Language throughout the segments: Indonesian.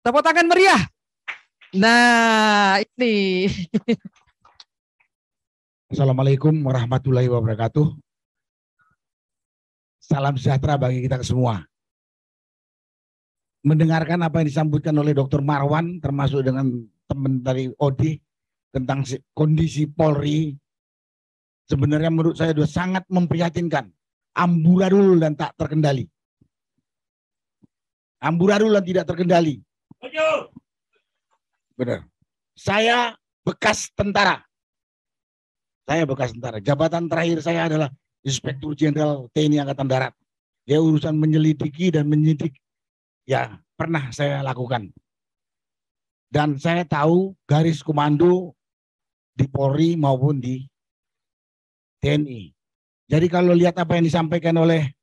Tepuk tangan meriah. Nah, ini. Assalamualaikum warahmatullahi wabarakatuh. Salam sejahtera bagi kita semua. Mendengarkan apa yang disambutkan oleh Dr. Marwan, termasuk dengan teman dari Odi, tentang kondisi Polri, sebenarnya menurut saya sudah sangat memprihatinkan. Amburadul dan tak terkendali. Amburadul dan tidak terkendali. Benar. Saya bekas tentara. Jabatan terakhir saya adalah Inspektur Jenderal TNI Angkatan Darat. Ya, urusan menyelidiki dan menyidik ya pernah saya lakukan. Dan saya tahu garis komando di Polri maupun di TNI. Jadi kalau lihat apa yang disampaikan oleh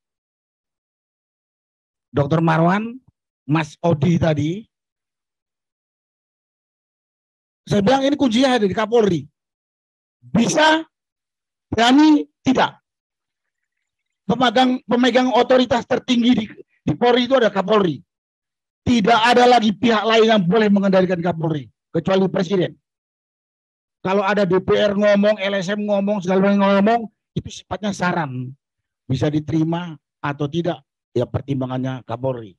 Dr. Marwan, Mas Odi tadi, saya bilang ini kuncinya ada di Kapolri. Bisa, berani, tidak. Pemegang otoritas tertinggi di Polri itu ada Kapolri. Tidak ada lagi pihak lain yang boleh mengendalikan Kapolri, kecuali Presiden. Kalau ada DPR ngomong, LSM ngomong, segala macam ngomong, itu sifatnya saran. Bisa diterima atau tidak, ya pertimbangannya Kapolri.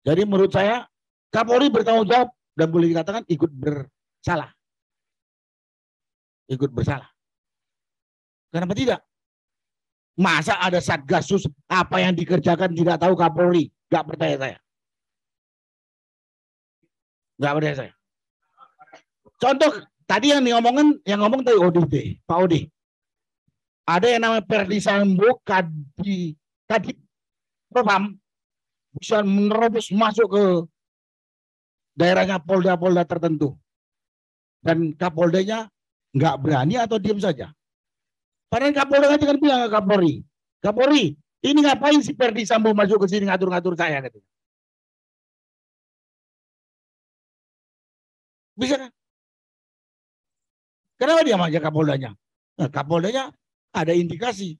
Jadi menurut saya, Kapolri bertanggung jawab dan boleh dikatakan ikut bersalah. Ikut bersalah. Kenapa tidak? Masa ada Satgasus, apa yang dikerjakan tidak tahu Kapolri? Gak percaya saya. Gak percaya saya. Contoh, tadi yang ngomong tadi Odi, Pak Odi. Ada yang namanya Ferdi Sambo, Kadif Propam, bisa menerobos masuk ke daerahnya polda-polda tertentu. Dan Kapoldanya nggak berani atau diam saja. Padahal Kapolda kan bilang ke Kapolri, ini ngapain si Ferdi Sambo masuk ke sini ngatur-ngatur saya? Gitu. Bisa kan? Kenapa dia manja Kapoldanya? Nah, Kapoldanya ada indikasi,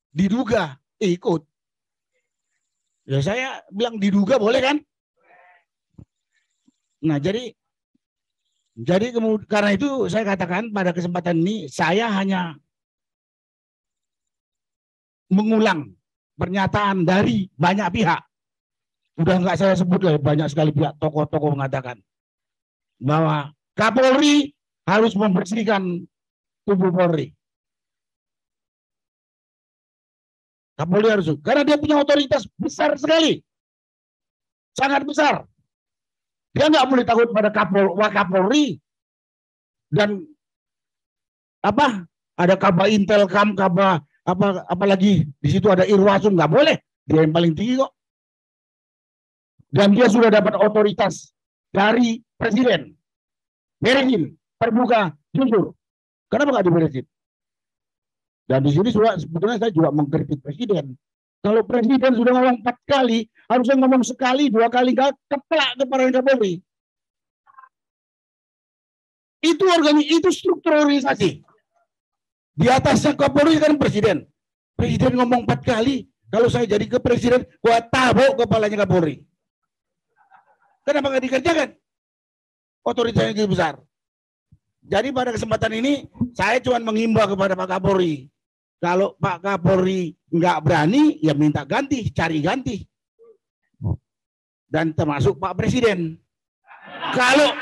diduga ikut. Ya saya bilang diduga boleh kan? Nah jadi karena itu saya katakan pada kesempatan ini saya hanya mengulang pernyataan dari banyak pihak. Udah nggak saya sebut lah, banyak sekali pihak tokoh-tokoh mengatakan bahwa Kapolri harus membersihkan tubuh Polri. Kapolri harus, karena dia punya otoritas besar sekali, sangat besar. Dia nggak boleh takut pada Wakapolri dan ada Kaba Intelkam, Kaba apalagi di situ ada Irwasum, nggak boleh. Dia yang paling tinggi kok. Dan dia sudah dapat otoritas dari Presiden. Beresin, terbuka, jujur. Kenapa nggak diberesin? Dan di sini sebetulnya saya juga mengkritik Presiden. Kalau Presiden sudah ngomong 4 kali, harusnya ngomong sekali, 2 kali, nggak keplak kepada Kapolri. Itu struktur organisasi. Di atasnya Kapolri kan Presiden. Presiden ngomong 4 kali. Kalau saya jadi ke Presiden, gua tabok kepalanya Kapolri. Kenapa nggak dikerjakan? Otoritasnya itu besar. Jadi pada kesempatan ini, saya cuma mengimbau kepada Pak Kapolri. Kalau Pak Kapolri nggak berani, ya minta ganti, cari ganti. Dan termasuk Pak Presiden. Kalau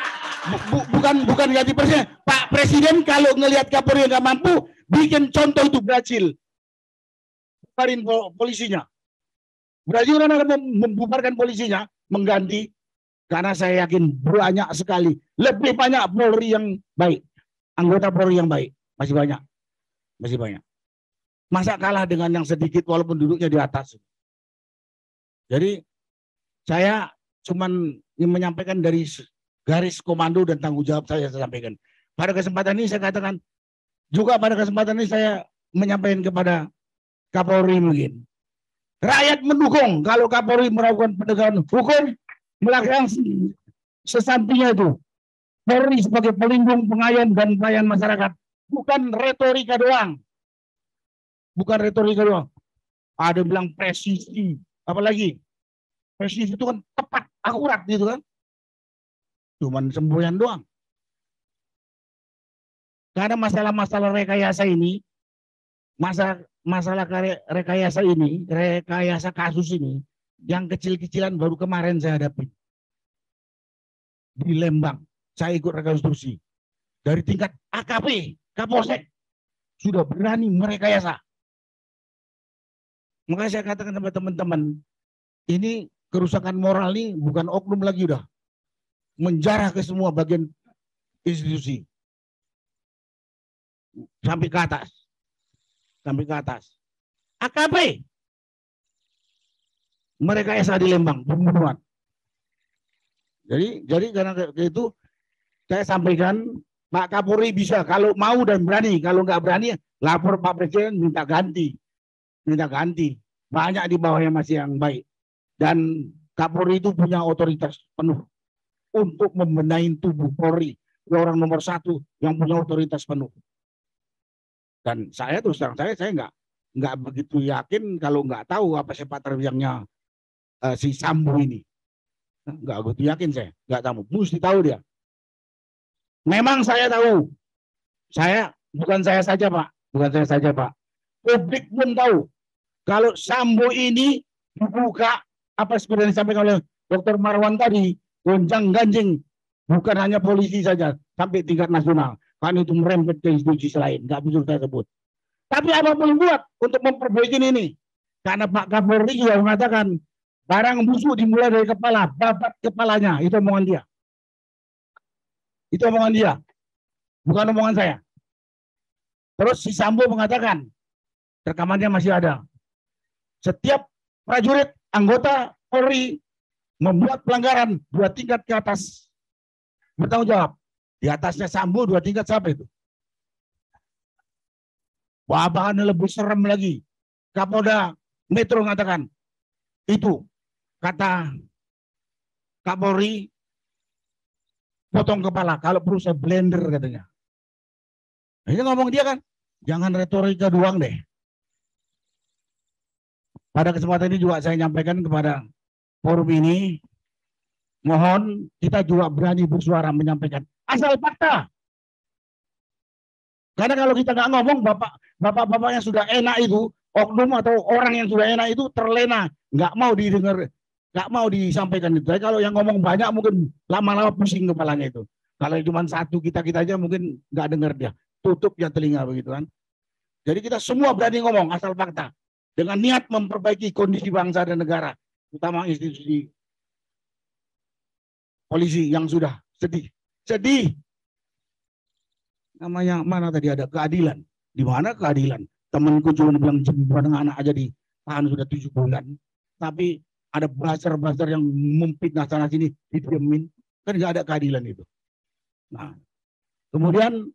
bukan ganti Presiden, Pak Presiden kalau ngelihat Kapolri nggak mampu, bikin contoh itu Brazil. Bubarin polisinya. Brazil kan akan membubarkan polisinya, mengganti. Karena saya yakin banyak sekali, lebih banyak Polri yang baik, anggota Polri yang baik, masih banyak. Masa kalah dengan yang sedikit walaupun duduknya di atas. Jadi saya cuman ingin menyampaikan dari garis komando dan tanggung jawab saya sampaikan. Pada kesempatan ini saya katakan, juga pada kesempatan ini saya menyampaikan kepada Kapolri mungkin. Rakyat mendukung kalau Kapolri melakukan penegakan hukum, melakukan sesampingnya itu. Polri sebagai pelindung, pengayom, dan pelayan masyarakat. Bukan retorika doang. Ada bilang presisi. Apalagi? Presisi itu kan tepat, akurat gitu kan. Cuman semboyan doang. Karena masalah-masalah rekayasa ini, masalah rekayasa kasus ini, yang kecil-kecilan baru kemarin saya hadapi. Di Lembang, saya ikut rekonstruksi. Dari tingkat AKP, Kapolsek, sudah berani merekayasa. Makanya saya katakan sama teman-teman, ini kerusakan moral ini bukan oknum lagi udah. Menjarah ke semua bagian institusi. Sampai ke atas. Sampai ke atas. AKP. Merekayasa di Lembang, pembunuhan. Jadi karena itu saya sampaikan Pak Kapolri bisa kalau mau dan berani, kalau nggak berani lapor Pak Presiden minta ganti, banyak di bawahnya masih yang baik dan Kapolri itu punya otoritas penuh untuk membenahi tubuh Polri, orang nomor 1 yang punya otoritas penuh. Dan saya terus terang saya nggak begitu yakin kalau nggak tahu apa sepak terjangnya si Sambo ini. Nggak begitu yakin saya, nggak tahu. Mesti tahu dia. Memang saya tahu. Bukan saya saja Pak. Publik pun tahu. Kalau Sambo ini dibuka, apa seperti yang disampaikan oleh Dr. Marwan tadi, gonjang-ganjing, bukan hanya polisi saja, sampai tingkat nasional. Kan itu merembet ke institusi lain, nggak bisa saya sebut. Tapi apa boleh buat untuk memperbaiki ini? Karena Pak Kapolri juga mengatakan, barang busuk dimulai dari kepala, babat kepalanya, itu omongan dia. Itu omongan dia, bukan omongan saya. Terus si Sambo mengatakan, rekamannya masih ada. Setiap prajurit anggota Polri membuat pelanggaran 2 tingkat ke atas bertanggung jawab. Di atasnya Sambo 2 tingkat siapa itu? Wah, bahkan lebih serem lagi. Kapolda Metro mengatakan, itu kata Kapolri potong kepala, kalau perlu saya blender katanya. Ini ngomong dia kan, jangan retorika doang deh. Pada kesempatan ini juga saya nyampaikan kepada forum ini, mohon kita juga berani bersuara menyampaikan asal fakta. Karena kalau kita nggak ngomong, bapak-bapak yang sudah enak itu, oknum atau orang yang sudah enak itu terlena, nggak mau didengar, nggak mau disampaikan itu. Tapi kalau yang ngomong banyak mungkin lama-lama pusing kepalanya itu. Kalau cuma satu kita aja mungkin nggak dengar dia, tutup ya telinga begitu kan. Jadi kita semua berani ngomong asal fakta dengan niat memperbaiki kondisi bangsa dan negara, terutama institusi polisi yang sudah sedih. Namanya mana tadi ada keadilan? Di mana keadilan? Temanku cuma bilang dengan anak aja ditahan sudah 7 bulan, tapi ada buzzer yang memfitnah sana sini didiemin, kan nggak ada keadilan itu. Nah, kemudian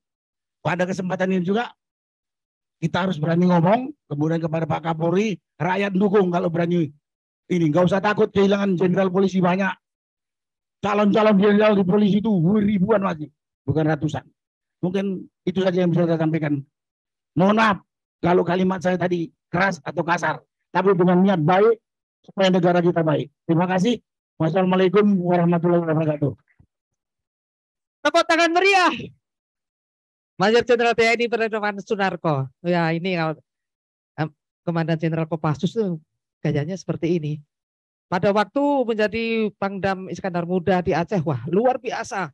pada kesempatan ini juga kita harus berani ngomong, kemudian kepada Pak Kapolri, rakyat dukung kalau berani ini, nggak usah takut kehilangan jenderal polisi banyak. Calon-calon jenderal di polisi itu ribuan masih, bukan ratusan. Mungkin itu saja yang bisa saya sampaikan. Mohon maaf kalau kalimat saya tadi keras atau kasar, tapi dengan niat baik supaya negara kita baik. Terima kasih. Wassalamualaikum warahmatullahi wabarakatuh. Tepuk tangan meriah. Mayor Jenderal TNI Purnawirawan Sunarko. Ya ini kalau Komandan Jenderal Kopassus tuh gayanya seperti ini. Pada waktu menjadi Pangdam Iskandar Muda di Aceh, wah luar biasa.